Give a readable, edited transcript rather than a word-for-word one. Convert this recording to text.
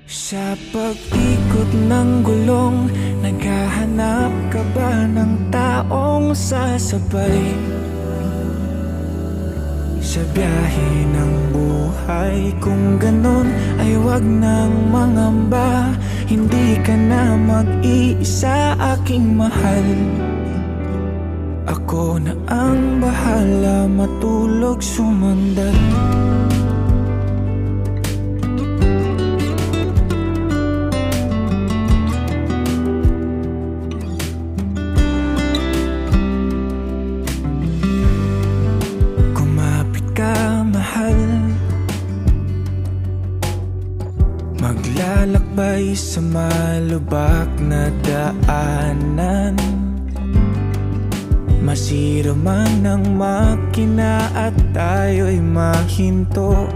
Sa pag-ikot ng gulong, naghahanap ka ba ng taong sasabay? Sa biyahe ng buhay, kung ganon ay wag nang mangamba. Hindi ka na mag-iisa, aking mahal. Ako na ang bahala, matulog sumundan. Maglalakbay sa malubak na daanan, masira man ang makina at tayo'y mahinto.